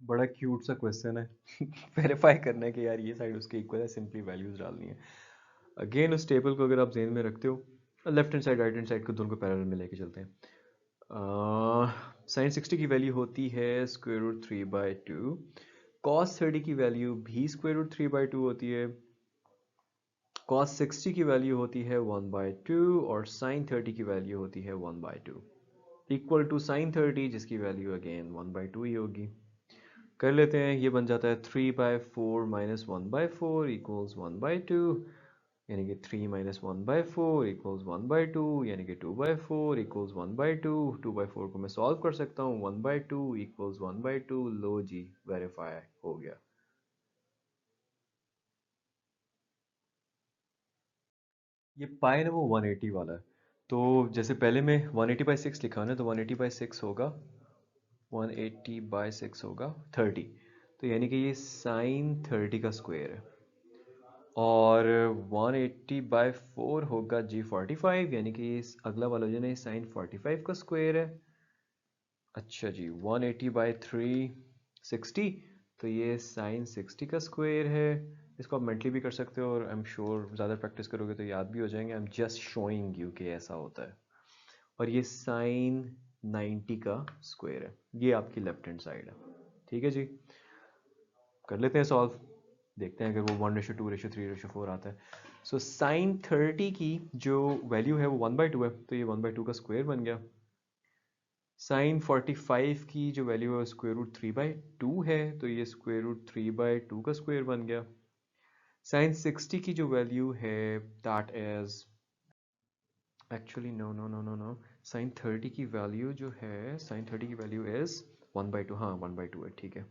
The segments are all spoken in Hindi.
बड़ा क्यूट सा क्वेश्चन है वेरीफाई करने के यार ये साइड उसके इक्वल है, सिंपली वैल्यूज डालनी है। अगेन उस टेबल को अगर आप जेन में रखते हो, left hand side right hand side को दोनों को पैरेलल में लेके चलते हैं। साइन 60 की वैल्यू होती है स्क्वायर रूट 3/2। कॉस 30 की वैल्यू भी स्क्वायर रूट 3/2 होती है। कॉस 60 की वैल्यू होती है 1/2 और साइन 30 की वैल्यू होती है 1/2 इक्वल टू साइन 30 जिसकी वैल्यू अगेन 1/2 ही होगी। कर लेते हैं, ये बन जाता है 3/4 माइनस 1/4 इक्वल्स 1/2, यानी कि 3 माइनस 1/4 इक्वल्स 1/2, यानी कि 2/4 इक्वल्स 1/2। 2/4 को मैं सॉल्व कर सकता हूँ, 1/2 इक्वल्स 1/2। लो जी, वेरीफाई हो गया। ये पाई ना वो 180 वाला है, तो जैसे पहले में 180/6 लिखा है ना, तो 180/6 होगा, 180/6 होगा 30, तो यानी कि ये साइन 30 का स्क्वायर है। और 180/4 होगा जी 45, यानी कि इस अगला वाला जो है ना साइन 45 का स्क्वायर है। अच्छा जी, 180/3 60, तो ये साइन 60 का स्क्वायर है। इसको आप मेंटली भी कर सकते हो और आई एम श्योर ज़्यादा प्रैक्टिस करोगे तो याद भी हो जाएंगे। आई एम जस्ट शोइंग यू कि ऐसा होता है। और ये साइन 90 का स्क्वायर है। ये आपकी लेफ्ट हैंड साइड है। ठीक है जी, कर लेते हैं सॉल्व, देखते हैं अगर वो 1:2:3:4 आता है। सो साइन 30 की जो वैल्यू है वो 1/2 है, तो ये 1/2 का स्क्वायर बन गया। साइन 45 की जो वैल्यू है स्क्वायर रूट 3/2 है, तो ये स्क्वायर रूट 3/2 का स्क्वायर बन गया। साइन 60 की जो वैल्यू है that is actually no no no no no, sine 30 की वैल्यू जो है, साइन 30 की वैल्यू इज 1/2, हाँ 1/2 है, ठीक है।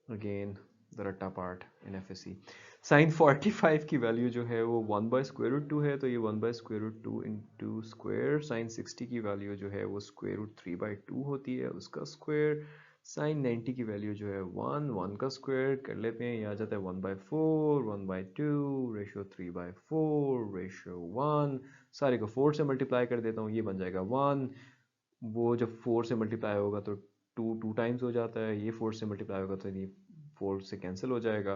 अगेन द रट्टा पार्ट इन एफएससी। साइन 45 की वैल्यू जो है वो 1/√2 है, तो ये 1/√2 इंटू स्क्वायर। साइन 60 की वैल्यू जो है वो स्क्वायर रूट 3/2 होती है, उसका स्क्वायर। साइन 90 की वैल्यू जो है 1 का स्क्वायर कर लेते हैं, ये आ जाता है 1/4, 1/2 रेशो 3/4 रेशो 1। सारे को 4 से मल्टीप्लाई कर देता हूँ, ये बन जाएगा 1। वो जब 4 से मल्टीप्लाई होगा तो 2 टाइम्स हो जाता है, ये 4 से मल्टीप्लाई होगा तो ये 4 से कैंसिल हो जाएगा,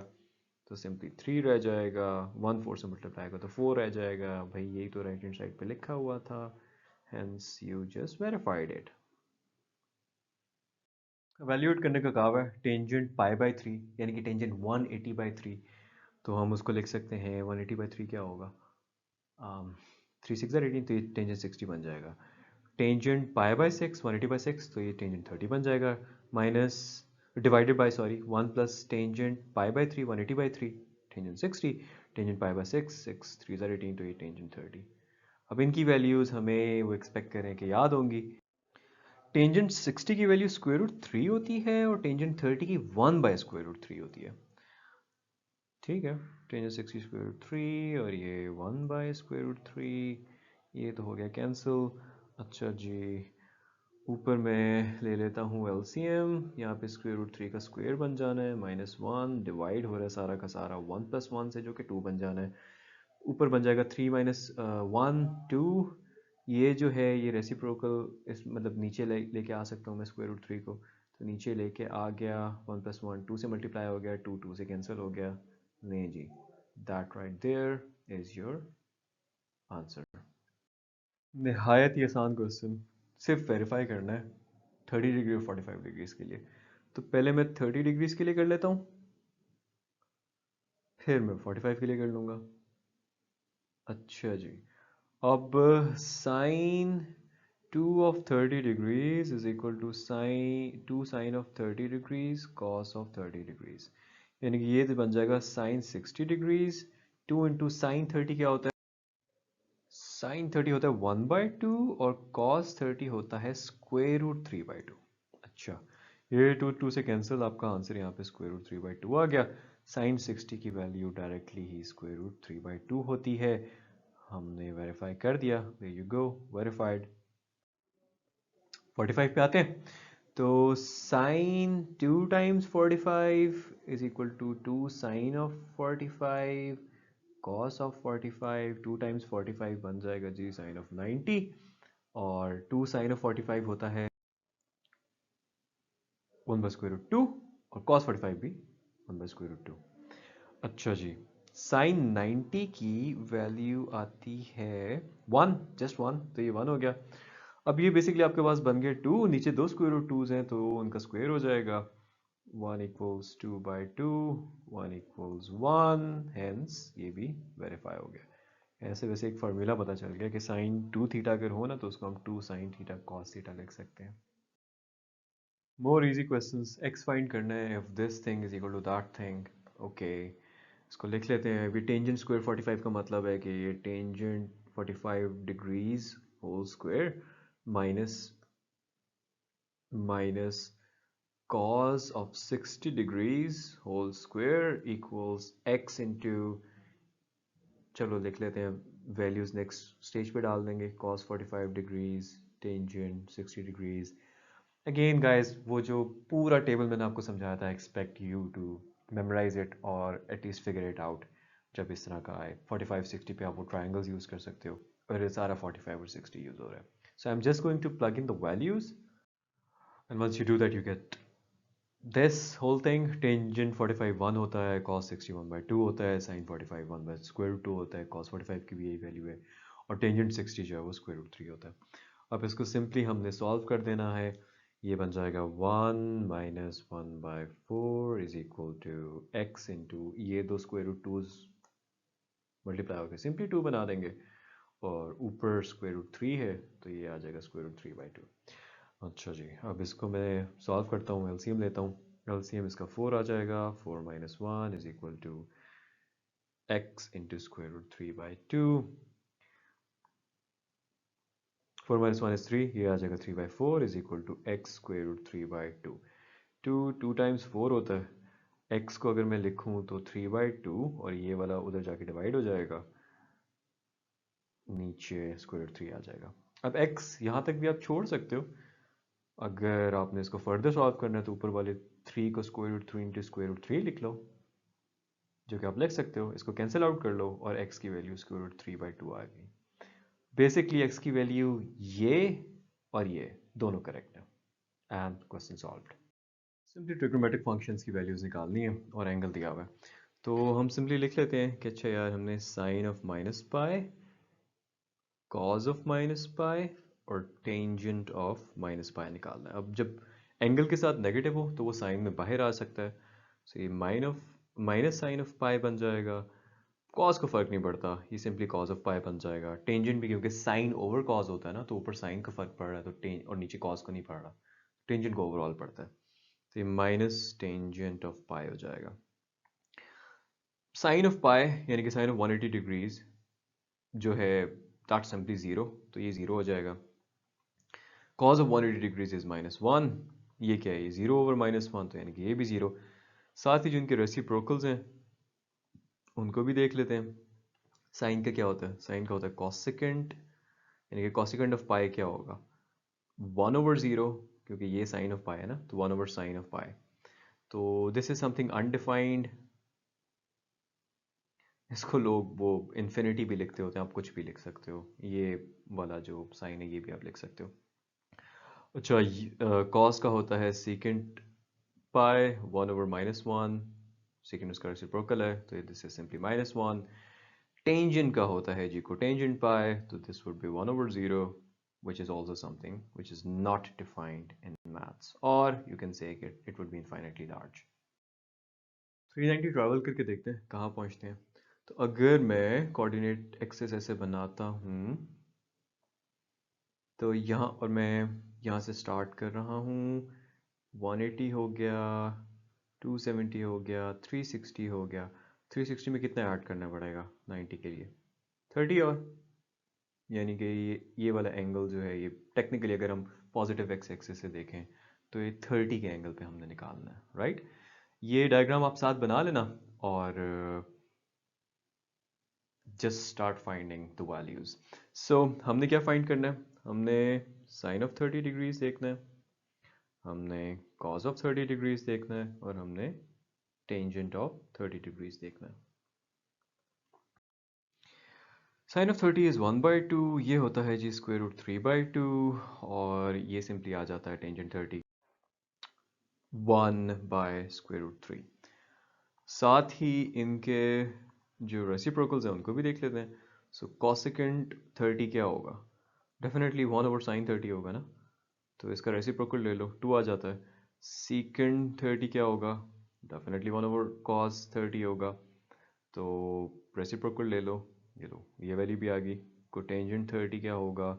तो सिंपली 3 रह जाएगा। 1 4 से मल्टीप्लाई होगा तो 4 रह जाएगा। भाई यही तो राइट हैंड साइड पे लिखा हुआ था, hence you just verified it. Valuate करने का कहा हुआ है टेंजेंट पाई/3, यानी कि टेंजेंट 180/3, तो हम उसको लिख सकते हैं 180/3 क्या होगा, 3 6 18, तो ये टेंजेंट 60 बन जाएगा। टेंजेंट पाई/6 180/6, तो ये टेंजेंट 30 बन जाएगा। Minus divided by sorry 1 plus tangent पाई/3 180/3 टेंजेंट 60, टेंजेंट पाई/6 6 3 18, तो ये टेंजेंट 30। अब इनकी वैल्यूज़ हमें वो एक्सपेक्ट करें कि याद होंगी। टेंजेंट 60 की वैल्यू स्क्वायर रूट 3 होती है और टेंजेंट 30 की 1/√3 होती है। ठीक है, टेंजेंट 60 स्क्वायर रूट 3 और ये 1/√3, ये तो हो गया कैंसिल। अच्छा जी, ऊपर मैं ले लेता हूँ एलसीएम, यहाँ पे स्क्वायर रूट 3 का स्क्वायर बन जाना है, -1 डिवाइड हो रहा है सारा का सारा 1 + 1 से, जो कि 2 बन जाना है। ऊपर बन जाएगा 3 - 1 2, ये जो है ये रेसिप्रोकल, इस मतलब नीचे लेके आ सकता हूँ मैं स्क्वायर रूट 3 को, तो नीचे लेके आ गया, 1 + 1 2 से मल्टीप्लाई हो गया, 2 2 से कैंसिल हो गया। नहीं जी, that right there is your answer. निहायत ही आसान क्वेश्चन, सिर्फ वेरीफाई करना है 30 डिग्री और 45 डिग्रीज के लिए। तो पहले मैं 30 डिग्रीज के लिए कर लेता हूँ, फिर मैं 45 के लिए कर लूँगा। अच्छा जी, अब sine 2 of 30 degrees is equal to sine 2 sine of 30 degrees cos of 30 degrees, यानी कि ये तो बन जाएगा साइन 60 डिग्रीज। 2 इंटू साइन 30 क्या होता है, साइन 30 होता है 1/2 और कॉस 30 होता है स्क्वायर रूट 3/2। अच्छा, ये 2 2 से कैंसिल, आपका आंसर यहाँ पे स्क्वायर रूट 3/2 आ गया। साइन 60 की वैल्यू डायरेक्टली ही स्क्वायर रूट 3/2 होती है। हमने वेरीफाई कर दिया, देयर यू गो, वेरीफाइड। 45 पे आते हैं, तो sine 2 times 45 is equal to 2 sine of 45 cos of 45, 2 times 45 बन जाएगा जी साइन ऑफ 90, और 2 साइन ऑफ 45 होता है 1/√2 और cos 45 भी 1/√2। अच्छा जी, साइन 90 की वैल्यू आती है 1, जस्ट 1, तो ये 1 हो गया। अब ये बेसिकली आपके पास बन गए 2, नीचे दो स्क्वायर रूट टूज हैं तो उनका स्क्वायर हो जाएगा। 1 इक्वल्स 2/2, 1 इक्वल्स 1, हेंस ये भी वेरीफाई हो गया। ऐसे वैसे एक फार्मूला पता चल गया कि साइन 2 थीटा अगर हो ना तो उसको हम 2 साइन थीटा कॉस थीटा लिख सकते हैं। More easy questions, x find करना है if this thing is equal to that thing. Okay, इसको लिख लेते हैं। अभी टेंजेंट स्क्वायर 45 का मतलब है कि ये tangent 45 degrees whole square minus minus cos of 60 degrees whole square equals x into, चलो लिख लेते हैं, वैल्यूज नेक्स्ट स्टेज पे डाल देंगे। cos 45 degrees tangent 60 degrees। Again guys, वो जो पूरा टेबल मैंने आपको समझाया था, expect you to memorize it और एटलीस्ट फिगर इट आउट। जब इस तरह का आए 45 60 पे आप वो ट्राइंगल्स यूज कर सकते हो और ये सारा 45 और 60 यूज हो रहा है। So I am just going to plug in the values and once you do that you get this whole thing. Tangent 45 1 होता है, cos 60 1/2 होता है, sin 45 1/√2 होता है, cos 45 की भी यही वैल्यू है, और टेंजेंट 60 जो है वो √3 होता है। अब इसको सिंपली हमने सॉल्व कर देना है। ये बन जाएगा 1 minus 1/4 is equal to x into ये दो √2 मल्टीप्लाई होकर सिंपली 2 बना देंगे, और ऊपर √3 है तो ये आ जाएगा √3/2। अच्छा जी, अब इसको मैं सॉल्व करता हूँ, एलसीएम लेता हूँ। एलसीएम इसका 4 आ जाएगा। 4 minus 1 is equal to x into √3/2। 4 minus 1 is 3, ये आ जाएगा 3/4 is equal to x √3/2। 2 times 4 होता है। एक्स को अगर मैं लिखूँ तो 3/2 और ये वाला उधर जाके डिवाइड हो जाएगा, नीचे √3 आ जाएगा। अब एक्स यहाँ तक भी आप छोड़ सकते हो। अगर आपने इसको फर्दर सॉल्व करना है तो ऊपर वाले 3 को √3 इंटू √3 लिख लो, जो कि आप लिख सकते हो। इसको कैंसिल आउट कर लो और x की वैल्यू √3/2 आ गई। बेसिकली x की वैल्यू ये और ये दोनों करेक्ट है and question solved. Simply trigonometric functions की वैल्यूज निकालनी है और एंगल दिया हुआ है, तो हम सिंपली लिख लेते हैं कि अच्छा यार, हमने sine of minus pi, cos of minus pi और टेंजेंट ऑफ माइनस पाई निकालना है। अब जब एंगल के साथ नेगेटिव हो तो वो साइन में बाहर आ सकता है, सो ये माइनस साइन ऑफ पाई बन जाएगा। कॉस को फर्क नहीं पड़ता, ये सिंपली कॉस ऑफ पाई बन जाएगा। टेंजेंट भी क्योंकि साइन ओवर कॉस होता है ना, तो ऊपर साइन का फर्क पड़ रहा है तो टेन और नीचे कॉस को नहीं पड़ रहा, टेंजेंट को ओवरऑल पड़ता है, तो ये माइनस टेंजेंट ऑफ पाई हो जाएगा। साइन ऑफ पाई यानी कि साइन ऑफ 180 डिग्रीज जो है दैट सिंपली जीरो, तो ये जीरो हो जाएगा। कॉस ऑफ 180 डिग्रीज इज -1, ये क्या है, ये जीरो ओवर -1, तो यानी कि ये भी जीरो। साथ ही जो इनके रेसिप्रोकल्स हैं उनको भी देख लेते हैं। साइन का क्या होता है, साइन का होता है कॉसेकेंट, यानी कि कॉसेकेंट ऑफ पाई क्या होगा, 1/0, क्योंकि ये साइन ऑफ पाई है ना, तो 1/sin ऑफ पाई। तो दिस इज समथिंग अनडिफाइंड, इसको लोग वो इन्फिनिटी भी लिखते होते हैं, आप कुछ भी लिख सकते हो। ये वाला जो साइन है ये भी आप लिख सकते हो। अच्छा, कॉस का होता है सीकेंट पाई 1/-1, सीकेंट उसका रेसिप्रोकल है तो दिस इज सिंपली -1। टेंजेंट का होता है जी कोटेंजेंट पाई, तो this would be 1/0, which is also something which is not defined in maths, or you can say it would be infinitely large। 390 travel करके देखते हैं कहाँ पहुँचते हैं। तो अगर मैं कोऑर्डिनेट एक्सेस ऐसे बनाता हूँ तो यहाँ, और मैं यहाँ से स्टार्ट कर रहा हूँ, 180 हो गया, 270 हो गया, 360 हो गया। 360 में कितना ऐड करना पड़ेगा 90 के लिए, 30 और, यानी कि ये वाला एंगल जो है, ये टेक्निकली अगर हम पॉजिटिव एक्स एक्सिस से देखें तो ये 30 के एंगल पे हमने निकालना है, राइट। ये डायग्राम आप साथ बना लेना और just start finding the values. So हमने क्या फाइंड करना है, हमने साइन ऑफ 30 डिग्रीज देखना है, हमने कॉस ऑफ 30 डिग्रीज देखना है, और हमने टेंजेंट ऑफ 30 डिग्रीज देखना है। साइन ऑफ 30 इज 1/2, ये होता है जी √3/2, और ये सिंपली आ जाता है टेंजेंट 30 1/√3। साथ ही इनके जो रेसिप्रोकल्स हैं उनको भी देख लेते हैं। सो कॉसेकेंट 30 क्या होगा? डेफिनेटली 1/sin30 होगा ना। तो इसका रेसिप्रोकल ले लो, 2 आ जाता है। सीकेंट 30 क्या होगा? डेफिनेटली 1/cos30 होगा। तो रेसिप्रोकल ले लो, ये लो, ये वैल्यू भी आ गई। कोटेंजेंट 30 क्या होगा?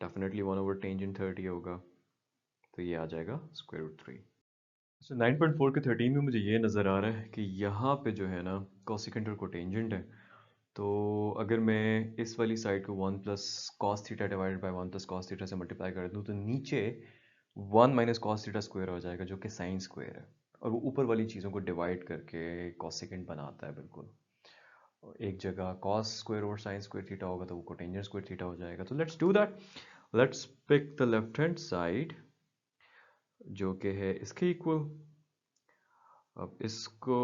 डेफिनेटली 1/tangent 30 होगा। तो ये आ जाएगा √3। सो 9.4 के 13 में मुझे ये नज़र आ रहा है कि यहाँ पे जो है ना कोसिकेंट और कोटेंजेंट है। तो अगर मैं इस वाली साइड को 1 plus cos theta divided by 1 plus cos theta से मल्टीप्लाई कर दूँ तो नीचे 1 माइनस कॉस थीटा स्क्वायर हो जाएगा जो कि साइन स्क्वायर है। और वो ऊपर वाली चीज़ों को डिवाइड करके कोसिकेंट बनाता है बिल्कुल। और एक जगह कॉस स्क्वायर और साइन स्क्वायर थीटा होगा तो वो कोटेंजेंट स्क्वायर थीटा हो जाएगा। तो let's do that. Let's pick the left hand side जो कि है इसके इक्वल। अब इसको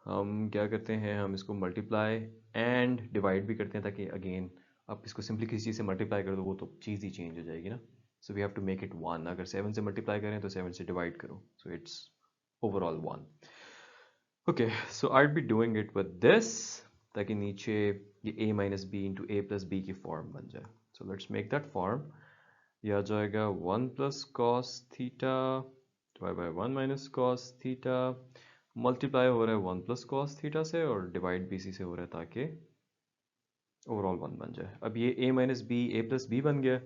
हम क्या करते हैं, हम इसको मल्टीप्लाई एंड डिवाइड भी करते हैं ताकि अगेन आप इसको सिंपली किसी चीज़ से मल्टीप्लाई कर दो वो तो चीज़ ही चेंज हो जाएगी ना। So we have to make it 1। अगर 7 से मल्टीप्लाई करें तो 7 से डिवाइड करो, so it's overall 1। Okay, so I be doing it with this ताकि नीचे ये a minus b into a plus b की फॉर्म बन जाए। So let's make that form. ये आ जाएगा 1 plus cos theta divide by 1 minus cos theta. Multiply हो रहा है 1 प्लस कॉस थीटा से और डिवाइड भी इसी से हो रहा है ताकि ओवरऑल 1 बन जाए। अब ये a minus b a plus b बन गया।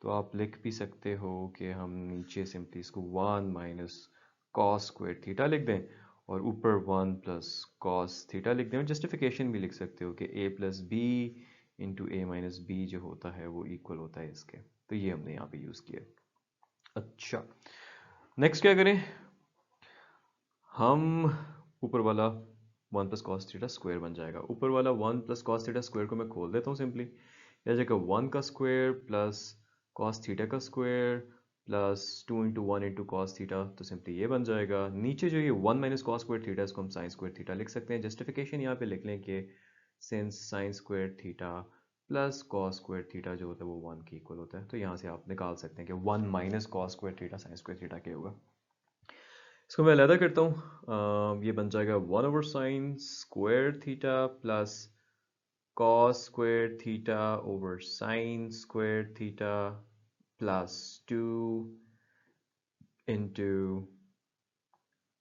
तो आप लिख भी सकते हो कि हम नीचे सिंपली इसको 1 माइनस कॉस स्क्वायर थीटा लिख दें और ऊपर 1 प्लस कॉस थीटा लिख दें। और जस्टिफिकेशन भी लिख सकते हो कि a plus B into A minus b जो होता है वो इक्वल होता है इसके। तो ये हमने यहाँ पे यूज़ किया। अच्छा, नेक्स्ट क्या करें हम? ऊपर वाला 1 प्लस कॉस थीटा स्क्वायर बन जाएगा। ऊपर वाला 1 प्लस कॉस थीटा स्क्वायर को मैं खोल देता हूँ सिंपली। यह जगह 1 का स्क्वायर प्लस कॉस थीटा का square plus 2 into 1 into cos theta, तो सिंपली ये बन जाएगा। नीचे जो ये 1 माइनस कॉस स्क्वायर थीटा इसको हम साइन स्क्वायर थीटा लिख सकते हैं। जस्टिफिकेशन यहाँ पे लिख लें कि since sign square theta plus cos square theta जो होता है वो 1 के इक्वल होता है। तो यहाँ से आप निकाल सकते हैं कि 1 minus cos square theta sine square theta क्या होगा। इसको मैं अलग करता हूँ। ये बन जाएगा 1/sin square theta plus cos square theta over sine square theta plus 2 into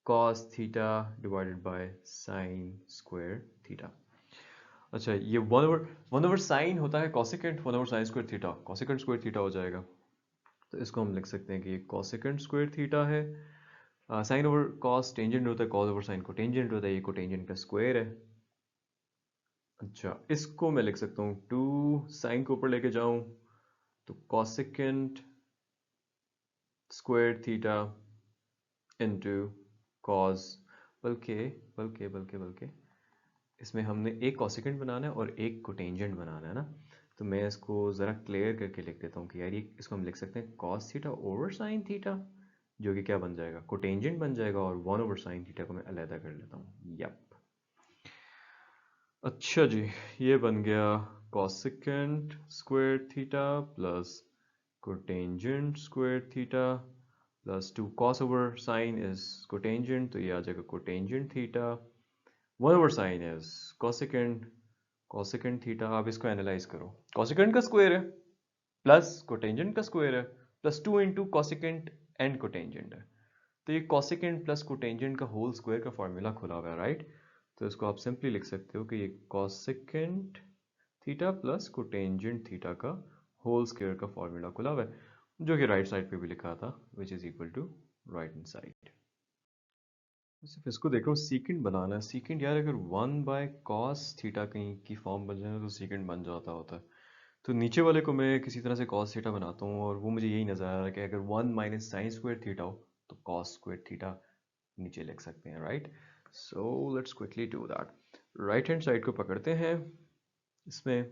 cos theta divided by sine square theta. अच्छा, ये 1/sin होता है cosecant, 1/sin square theta cosecant square theta हो जाएगा। तो इसको हम लिख सकते हैं कि ये कॉसेकेंट स्क्वायर थीटा है। साइन ओवर कॉस टेंजेंट होता है, कॉस ओवर साइन को टेंजेंट होता है, ये को टेंजेंट का स्क्वायर है। अच्छा, इसको मैं लिख सकता हूँ 2 साइन को ऊपर लेके जाऊं तो कॉसेकेंट स्क्वायर थीटा इनटू कॉस। बल्कि बल्कि बल्कि बल्कि इसमें हमने एक कॉसेकेंट बनाना है और एक कोटेंजेंट बनाना है ना। तो मैं इसको ज़रा क्लियर करके लिख देता हूँ कि यार ये इसको हम लिख सकते हैं cos theta over sine theta जो कि क्या बन जाएगा, कोटेंजेंट बन जाएगा। और 1/sin थीटा को मैं अलहदा कर लेता हूँ। यप, अच्छा जी, ये बन गया cosecant square theta plus cotangent square theta plus 2 cos over sine is cotangent, तो ये आ जाएगा cotangent theta. 1/sin is cosecant, cosecant theta. आप इसको एनालाइज करो, कॉसेकेंट का स्क्वायर है प्लस कोटेंजेंट का स्क्वायर है plus 2 into cosecant and cotangent है। तो ये कॉसेकेंट प्लस कोटेंजेंट का होल स्क्वायर का फॉर्मूला खुला हुआ है, राइट। तो इसको आप सिंपली लिख सकते हो कि ये कॉसेकेंट थीटा प्लस कोटेंजेंट थीटा का होल स्क्वायर का फॉर्मूला खुला हुआ है जो कि राइट साइड पे भी लिखा था, which is equal to right hand side. सिर्फ इसको देखो, सीकेंट बनाना है। सीकेंट यार अगर 1/cos थीटा कहीं की फॉर्म बन जाए तो सीकेंट बन जाता होता है। तो नीचे वाले को मैं किसी तरह से cos थीटा बनाता हूँ और वो मुझे यही नज़र आ रहा है कि अगर 1 माइनस साइन स्क्वायर थीटा हो तो cos स्क्वायर थीटा नीचे लिख सकते हैं, right. So let's quickly do that. Right hand side को पकड़ते हैं इसमें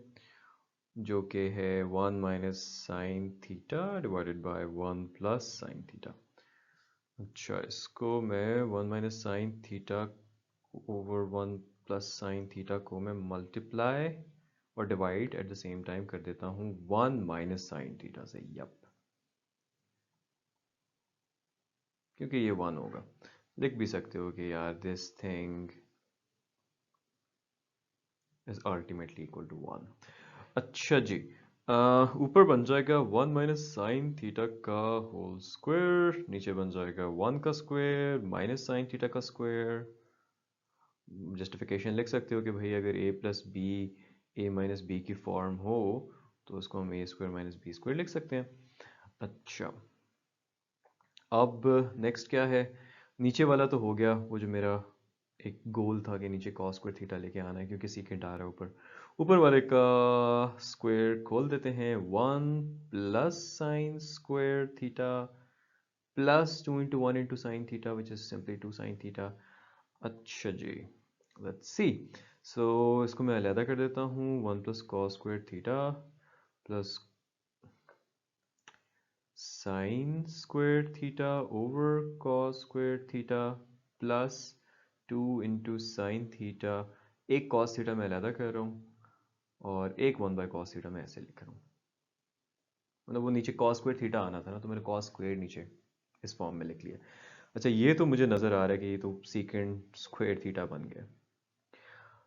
जो कि है 1 minus sine theta divided bye 1 plus sine theta. अच्छा, इसको मैं 1 minus sine theta over 1 plus sine theta को मैं मल्टीप्लाई और divide at the same time कर देता हूँ 1 माइनस साइन थीटा से। यप, क्योंकि ये 1 होगा। लिख भी सकते हो कि यार this thing is ultimately equal to 1। अच्छा जी, ऊपर बन जाएगा 1 माइनस साइन थीटा का होल स्क्वायर, नीचे बन जाएगा 1 का स्क्वायर माइनस साइन थीटा का स्क्वायर। जस्टिफिकेशन लिख सकते हो कि भाई अगर a plus b a minus b की फॉर्म हो तो उसको हम ए स्क्वायर माइनस बी स्क्वायर लिख सकते हैं। अच्छा, अब नेक्स्ट क्या है? नीचे वाला तो हो गया, वो जो मेरा एक गोल था कि नीचे cos स्क्वायर थीटा लेके आना है क्योंकि सीकेंट आ रहा है ऊपर। ऊपर वाले का स्क्वायर खोल देते हैं, 1 plus sign square theta plus 2 into 1 into sine theta which is simply 2 sine theta. अच्छा जी, लेट्स सी। सो इसको मैं अलहदा कर देता हूँ, 1 plus cos square theta plus sign square theta over cos square theta plus 2 into sine theta. एक कॉस थीटा मैं अलहदा कर रहा हूँ और एक 1 बाय कॉस थीटा मैं ऐसे लिख रहा हूँ। मतलब वो नीचे कॉस स्क्वायर थीटा आना था ना, तो मैंने कॉस स्क्वायर नीचे इस फॉर्म में लिख लिया। अच्छा, ये तो मुझे नज़र आ रहा है कि ये तो सीकेंट स्क्वायर थीटा बन गया।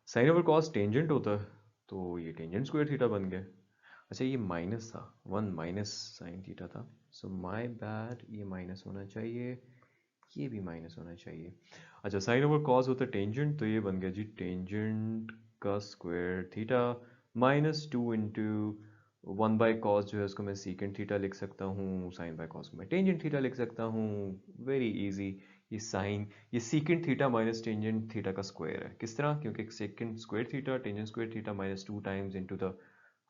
साइन ओवर कॉस टेंजेंट होता है तो ये टेंजेंट स्क्वायर थीटा बन गया। अच्छा, ये माइनस था, 1 माइनस साइन थीटा था, सो माय बैड, ये माइनस होना चाहिए, ये भी माइनस होना चाहिए। अच्छा, साइन ओवर कॉस होता है टेंजेंट, तो ये बन गया जी टेंजेंट का square theta minus 2 into 1 by cos जो है उसको मैं सीकेंट थीटा लिख सकता हूँ, साइन बाय कॉस को मैं टेंजेंट थीटा लिख सकता हूँ। Very easy. ये साइन, ये secant theta minus tangent theta का स्क्वायर है। किस तरह? क्योंकि second square theta tangent square theta minus 2 times into the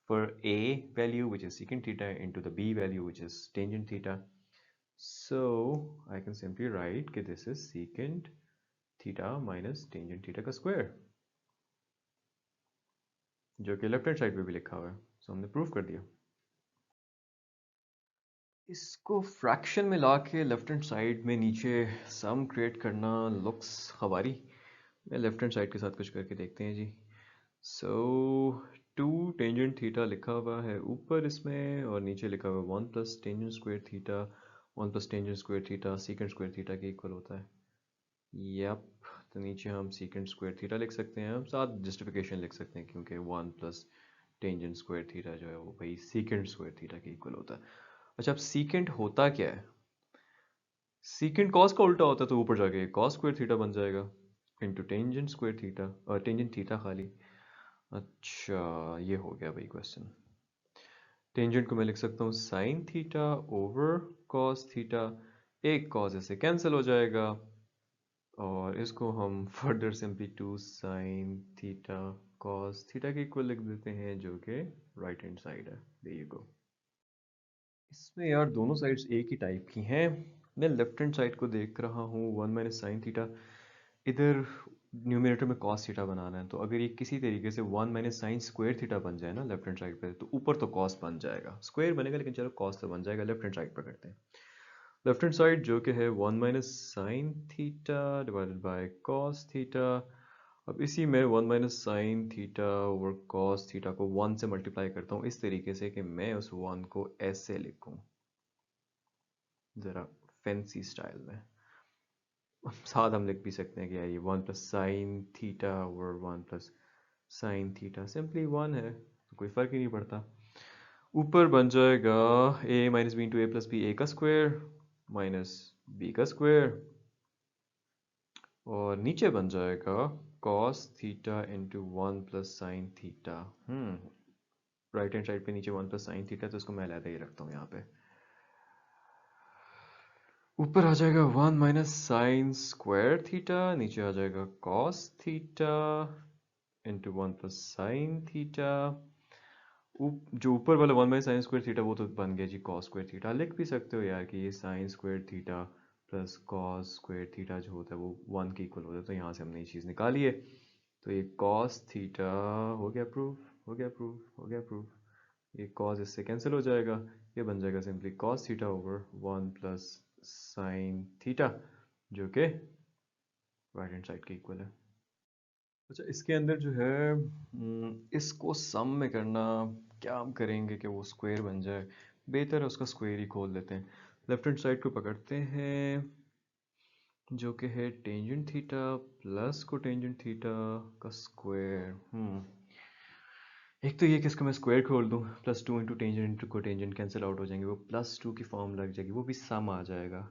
for a value which is secant theta into the b value which is tangent theta. So I can simply write that this is secant theta minus tangent theta का square, जो कि लेफ्ट हैंड साइड पे भी लिखा हुआ है। सो हमने प्रूफ कर दिया। इसको फ्रैक्शन में ला के लेफ्ट हैंड साइड में नीचे सम क्रिएट करना लुक्स हवारी। मैं लेफ्ट हैंड साइड के साथ कुछ करके देखते हैं जी। सो 2 टेंजेंट थीटा लिखा हुआ है ऊपर इसमें और नीचे लिखा हुआ है 1 plus tangent square theta. 1 plus tangent square theta secant square theta के इक्वल होता है। यप, तो नीचे हम सीकेंट स्क्वायर थीटा लिख सकते हैं, हम साथ जस्टिफिकेशन लिख सकते हैं क्योंकि 1 प्लस टेंजेंट स्क्वायर थीटा जो है वो भाई सीकेंट स्क्वायर थीटा के इक्वल होता है। अच्छा, अब सीकेंट होता क्या है? सीकेंट कॉस का उल्टा होता है, तो ऊपर जाके कॉस स्क्वायर थीटा बन जाएगा इंटू टेंजेंट स्क्वायर थीटा और टेंजेंट थीटा खाली। अच्छा, ये हो गया भाई क्वेश्चन। टेंजेंट को मैं लिख सकता हूँ sine theta over cos theta, एक कॉस ऐसे कैंसिल हो जाएगा और इसको हम further simply 2 sine theta cos theta के इक्वल लिख देते हैं जो कि राइट हैंड साइड है। There you go. इसमें यार दोनों साइड्स एक ही टाइप की हैं। मैं लेफ्ट हैंड साइड को देख रहा हूँ 1 माइनस साइन थीटा, इधर न्यूमरेटर में कॉस थीटा बनाना है, तो अगर ये किसी तरीके से 1 माइनस साइन स्क्वायर थीटा बन जाए ना लेफ्ट हैंड साइड पे, तो ऊपर तो कॉस बन जाएगा, स्क्वायर बनेगा लेकिन चलो कॉस तो बन जाएगा। लेफ्ट हैंड साइड पर करते हैं। लेफ्ट हैंड साइड जो कि है 1 minus sine theta divided by cos theta. अब इसी में 1 minus sine theta over cos theta को 1 से मल्टीप्लाई करता हूँ इस तरीके से कि मैं उस 1 को ऐसे लिखूँ, ज़रा फैंसी स्टाइल में। साथ हम लिख भी सकते हैं कि यार ये 1 plus sign theta over 1 plus sine theta simply 1 है, तो कोई फ़र्क ही नहीं पड़ता। ऊपर बन जाएगा ए minus b into a plus b, ए का स्क्वायर माइनस बी का स्क्वायर, और नीचे बन जाएगा cos theta into 1 plus sine theta. Right hand side पे नीचे 1 प्लस साइन थीटा, तो इसको मैं अलग ही रखता हूँ यहाँ पे। ऊपर आ जाएगा 1 माइनस साइन स्क्वायर थीटा, नीचे आ जाएगा cos theta into 1 plus sine theta. जो ऊपर वाला 1 माइनस साइन स्क्वायर थीटा वो तो बन गया जी cos स्क्वायर थीटा। लिख भी सकते हो यार कि ये sign square theta plus cos square theta जो होता है वो 1 के इक्वल होता है, तो यहाँ से हमने ये चीज़ निकाली है। तो ये cos थीटा हो गया प्रूफ, हो गया प्रूफ, हो गया प्रूफ। ये cos इससे कैंसिल हो जाएगा, ये बन जाएगा simply cos theta over 1 plus sine theta जो कि राइट हैंड साइड के इक्वल है। अच्छा, इसके अंदर जो है इसको सम में करना, क्या हम करेंगे कि वो स्क्वायर बन जाए, बेहतर है उसका स्क्वायर ही खोल लेते हैं। लेफ्ट हैंड साइड को पकड़ते हैं, जो कि है tangent theta plus cotangent theta का स्क्वायर। एक तो ये कि इसको मैं स्क्वायर खोल दूँ, +2 into tangent into cotangent cancel out हो जाएंगे, वो +2 की फॉर्म लग जाएगी, वो भी सम आ जाएगा।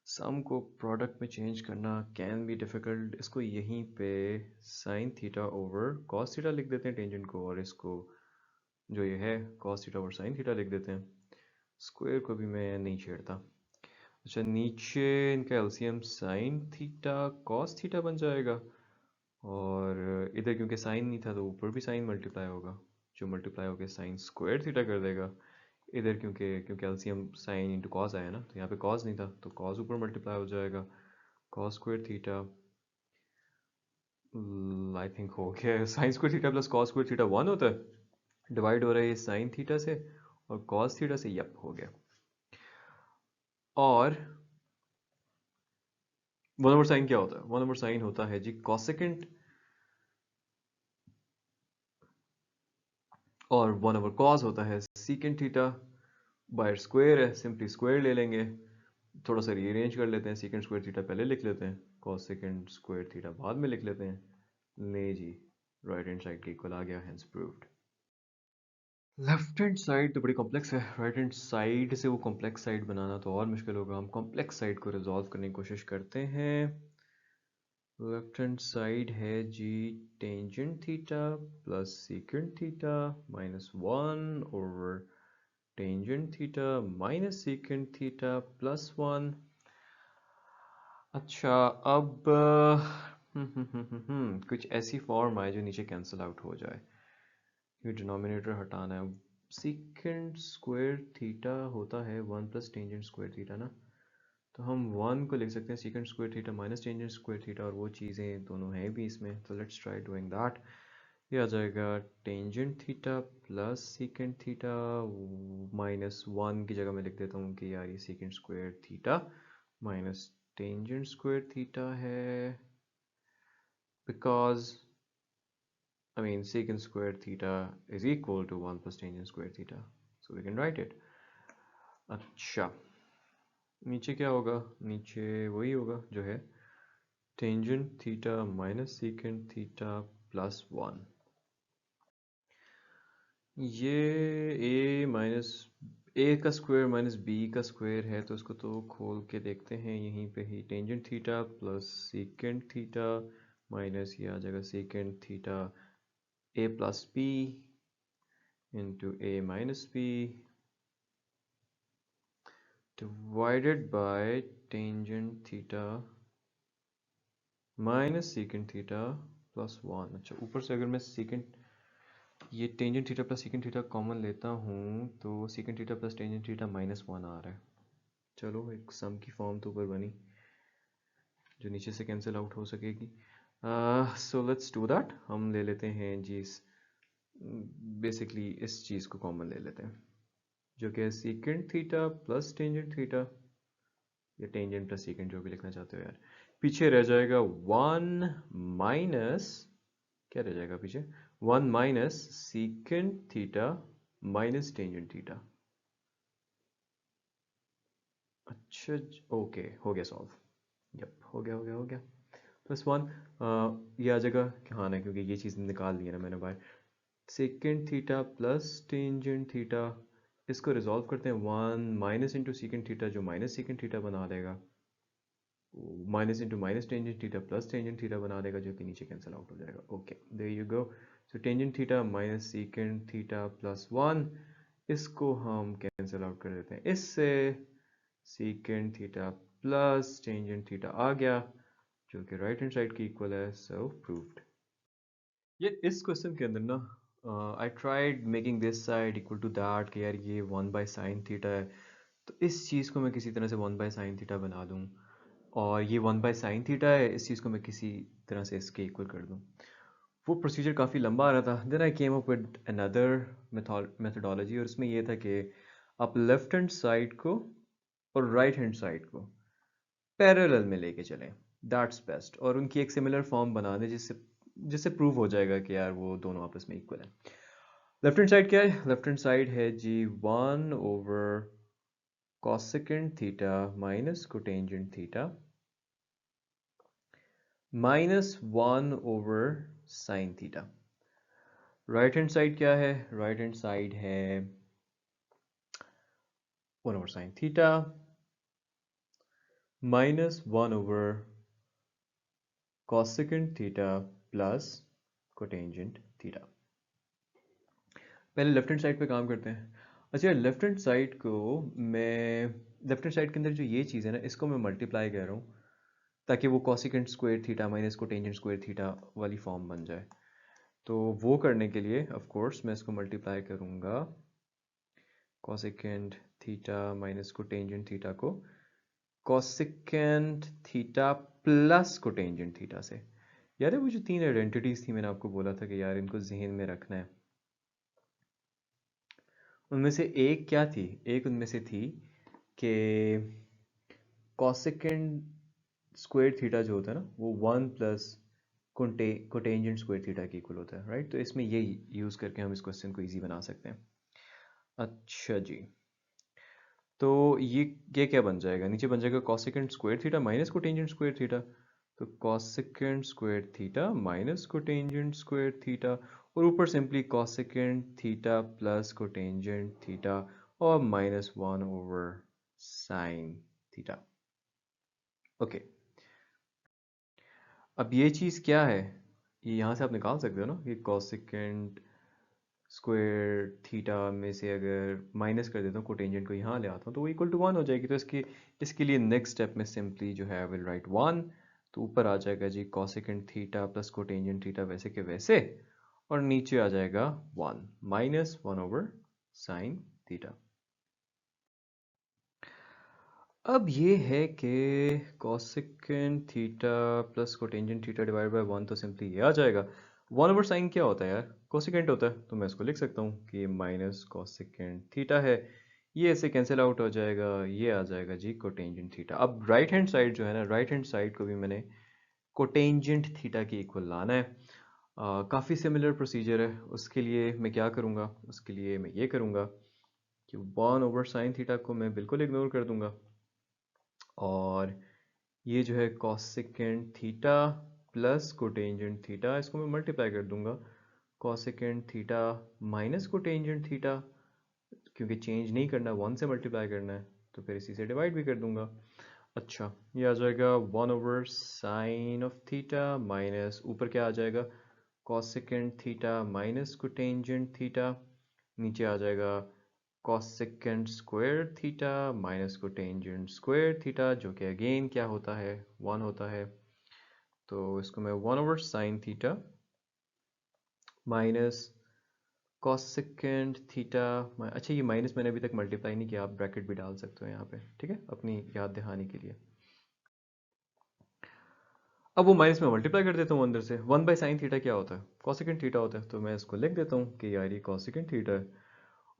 सम को प्रोडक्ट में चेंज करना कैन बी डिफ़िकल्ट। इसको यहीं पे sign theta over cos theta लिख देते हैं टेंजेंट को, और इसको जो ये है cos theta over sine theta लिख देते हैं। स्क्वायर को भी मैं नहीं छेड़ता। अच्छा, नीचे इनका LCM sign theta cos theta बन जाएगा, और इधर क्योंकि साइन नहीं था तो ऊपर भी साइन मल्टीप्लाई होगा, जो मल्टीप्लाई होकर साइन स्क्वायर थीटा कर देगा। इधर क्योंकि क्योंकि एलसीएम साइन इंटू कॉस आया ना, तो यहाँ पे कॉस नहीं था तो कॉस ऊपर मल्टीप्लाई हो जाएगा, cos square theta I think हो गया। Sign square theta plus cos square theta 1 होता है, डिवाइड हो रहा है ये साइन थीटा से और कॉस थीटा से, यप हो गया। और 1/sin क्या होता है? 1/sin होता है जी कॉसेकेंट, और 1/cos होता है सीकेंट थीटा। बाय स्क्वायर है, सिंपली स्क्वायर ले लेंगे, थोड़ा सा रीअरेंज कर लेते हैं, सीकेंट स्क्वायर थीटा पहले लिख लेते हैं, कॉस सेकेंड स्क्वायर थीटा बाद में लिख लेते हैं। ले जी, राइट हैंड साइड के इक्वल आ गया, hence proved. Left hand side तो बड़ी कॉम्प्लेक्स है, राइट हैंड साइड से वो कॉम्प्लेक्स साइड बनाना तो और मुश्किल होगा। हम कॉम्प्लेक्स साइड को रिजॉल्व करने की कोशिश करते हैं। लेफ्ट हैंड साइड है जी tangent theta plus secant theta -1 over tangent theta minus secant theta +1। अच्छा, अब कुछ ऐसी फॉर्म आए जो नीचे कैंसिल आउट हो जाए। ये डिनोमिनेटर हटाना है। सीकेंट स्क्वायर थीटा होता है 1 प्लस टेंजेंट स्क्वायर थीटा ना, तो हम 1 को लिख सकते हैं secant square theta minus tangent square theta, और वो चीज़ें दोनों हैं भी इसमें, तो लेट्स ट्राई डूइंग दैट। ये आ जाएगा tangent theta plus secant theta, -1 की जगह मैं लिख देता हूँ कि यार ये secant square theta minus tangent square theta है, because I mean secant square theta is equal to 1 plus tangent square theta, so we can write it. अच्छा, नीचे क्या होगा? नीचे वही होगा जो है tangent theta minus secant theta +1। ये ए का स्क्वायर माइनस बी का स्क्वायर है, तो इसको तो खोल के देखते हैं यहीं पे ही। Tangent theta plus secant theta minus ये आ जाएगा secant theta A plus B into A minus B divided by tangent theta minus secant theta +1। अच्छा, ऊपर से अगर मैं सीकेंट ये tangent theta plus secant theta common लेता हूँ तो secant theta plus tangent theta -1 आ रहा है। चलो, एक सम की फॉर्म तो ऊपर बनी जो नीचे से कैंसिल आउट हो सकेगी। So let's do that. हम ले लेते हैं जी बेसिकली इस चीज़ को कॉमन ले लेते हैं, जो कि है secant theta plus tangent theta, या टेंजेंट प्लस सीकेंट, जो भी लिखना चाहते हो यार। पीछे रह जाएगा 1 माइनस, क्या रह जाएगा पीछे? 1 minus secant theta minus tangent theta. अच्छा, ओके, हो गया सॉल्व। यप, हो गया +1। ये आ जाएगा, हाँ ना, क्योंकि ये चीज़ निकाल ली है ना मैंने बाहर। Secant theta plus tangent theta, इसको रिजॉल्व करते हैं 1 माइनस इंटू सेकेंड थीटा, जो माइनस सेकेंड थीटा बना देगा, minus into minus tangent theta plus tangent theta बना देगा, जो कि नीचे कैंसिल आउट हो जाएगा। Okay, there you go. So tangent theta minus secant theta +1, इसको हम कैंसिल आउट कर देते हैं इससे। Secant theta plus tangent theta आ गया, जो कि राइट हैंड साइड की इक्वल है, सो प्रूव्ड। ये इस क्वेश्चन के अंदर ना I tried making this side equal to that, कि यार ये 1/sin थीटा है, तो इस चीज़ को मैं किसी तरह से 1/sin थीटा बना दूँ, और ये 1/sin थीटा है, इस चीज़ को मैं किसी तरह से इसके इक्वल कर दूँ। वो प्रोसीजर काफ़ी लंबा आ रहा था। Then I came up with another methodology, और उसमें ये था कि आप लेफ्ट हैंड साइड को और राइट हैंड साइड को पैरेलल में लेके चलें, दैट्स बेस्ट, और उनकी एक सिमिलर फॉर्म बना दें जिससे जिससे प्रूव हो जाएगा कि यार वो दोनों आपस में इक्वल है। लेफ्ट हैंड साइड क्या है? लेफ्ट हैंड साइड है जी 1 over cosecant theta minus cotangent theta -1/sin theta. Right hand side क्या है? राइट हैंड साइड है 1/sin theta -1/cosecant theta plus cotangent theta. पहले लेफ्ट हैंड साइड पे काम करते हैं। अच्छा, लेफ्ट हैंड साइड को मैं लेफ्ट हैंड साइड के अंदर जो ये चीज़ है ना, इसको मैं मल्टीप्लाई कर रहा हूँ ताकि वो cosecant square theta minus cotangent square theta वाली फॉर्म बन जाए। तो वो करने के लिए ऑफ कोर्स मैं इसको मल्टीप्लाई करूँगा cosecant theta minus cotangent theta को cosecant theta plus cotangent theta से। यार वो जो 3 आइडेंटिटीज थी, मैंने आपको बोला था कि यार इनको जहन में रखना है। उनमें से एक क्या थी? एक उनमें से थी कि कॉसेकेंड स्क्वायर थीटा जो होता है ना, वो 1 प्लस कोटेंजेंट स्क्वायर थीटा के इक्वल होता है, राइट? तो इसमें ये यूज़ करके हम इस क्वेश्चन को इजी बना सकते हैं। अच्छा जी, तो ये क्या बन जाएगा? नीचे बन जाएगा cosecant square theta minus cotangent square theta. तो cosecant square theta minus cotangent square theta, और ऊपर simply cosecant theta plus cotangent theta और -1/sin थीटा। ओके, अब ये चीज़ क्या है? ये यहाँ से आप निकाल सकते हो ना कि कॉसेकेंड स्क्वायर थीटा में से अगर माइनस कर देता हूँ, कोटेंजेंट को यहाँ ले आता हूँ, तो वो इक्वल टू 1 हो जाएगी। तो इसके लिए नेक्स्ट स्टेप में सिंपली जो है विल राइट 1। तो ऊपर आ जाएगा जी कॉसेकेंड थीटा प्लस कोटेंजेंट थीटा वैसे के वैसे, और नीचे आ जाएगा 1 -1/sin थीटा। अब ये है कि cosecant theta plus cotangent theta divide by 1, तो सिंपली ये आ जाएगा। 1/sin क्या होता है यार? कोसेकेंट होता है। तो मैं इसको लिख सकता हूँ कि माइनस कॉसेकेंट थीटा है, ये ऐसे कैंसिल आउट हो जाएगा, ये आ जाएगा जी कोटेंजेंट थीटा। अब राइट हैंड साइड जो है ना, राइट हैंड साइड को भी मैंने कोटेंजेंट थीटा के इक्वल लाना है। काफ़ी सिमिलर प्रोसीजर है। उसके लिए मैं क्या करूँगा? उसके लिए मैं ये करूँगा कि 1/sin थीटा को मैं बिल्कुल इग्नोर कर दूंगा, और ये जो है कॉसेकेंट थीटा प्लस कोटेंजेंट थीटा, इसको मैं मल्टीप्लाई कर दूंगा कॉसेकेंट थीटा माइनस कोटेंजेंट थीटा, क्योंकि चेंज नहीं करना, 1 से मल्टीप्लाई करना है, तो फिर इसी से डिवाइड भी कर दूंगा। अच्छा, ये आ जाएगा 1/sin ऑफ थीटा माइनस ऊपर क्या आ जाएगा cosecant theta minus cotangent theta, नीचे आ जाएगा cosecant square theta minus cotangent square theta, जो कि अगेन क्या होता है? 1 होता है। तो इसको मैं 1/sin थीटा माइनस कॉसेकेंट थीटा, अच्छा ये माइनस मैंने अभी तक मल्टीप्लाई नहीं किया, आप ब्रैकेट भी डाल सकते हो यहाँ पे, ठीक है, अपनी याद दहानी के लिए। अब वो माइनस में मल्टीप्लाई कर देता हूँ अंदर से। 1/sin थीटा क्या होता है? कॉसेकेंट थीटा होता है। तो मैं इसको लिख देता हूँ कि यार ये कॉसेकेंट थीटा है,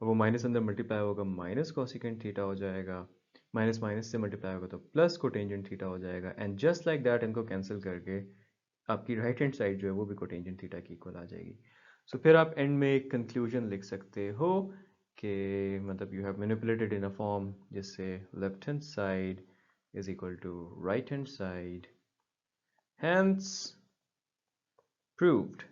और वो माइनस अंदर मल्टीप्लाई होगा माइनस कॉसेकेंट थीटा हो जाएगा, माइनस माइनस से मल्टीप्लाई होगा तो प्लस कोटेंजेंट थीटा हो जाएगा, एंड जस्ट लाइक दैट इनको कैंसिल करके आपकी राइट हैंड साइड जो है वो भी कोटेंजेंट थीटा की इक्वल आ जाएगी। सो फिर आप एंड में एक कंक्लूजन लिख सकते हो कि मतलब you have manipulated in a form जिससे left hand side is equal to right hand side, hence proved।